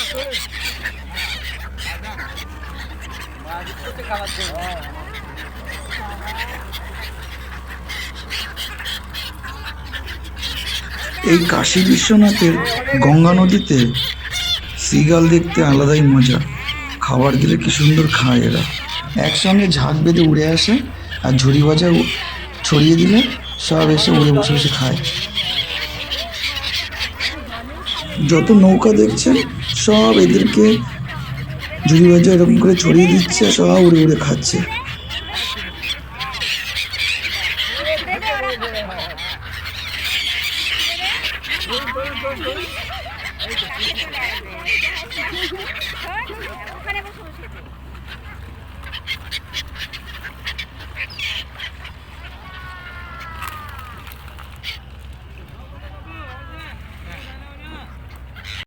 এই কাশী বিশ্বনাথের গঙ্গা নদীতে সিগাল দেখতে আলাদাই মজা। খাবার দিলে কি সুন্দর খায় এরা, একসঙ্গে ঝাঁক বেঁধে উড়ে আসে, আর ঝুড়ি ভাজা ছড়িয়ে দিলে সব এসে উড়ে বসে বসে খায়। যত নৌকা দেখছেন সব এদেরকে ঝুড়ি ভাজা এরকম করে ছড়িয়ে দিচ্ছে, সব উড়ে উড়ে খাচ্ছে।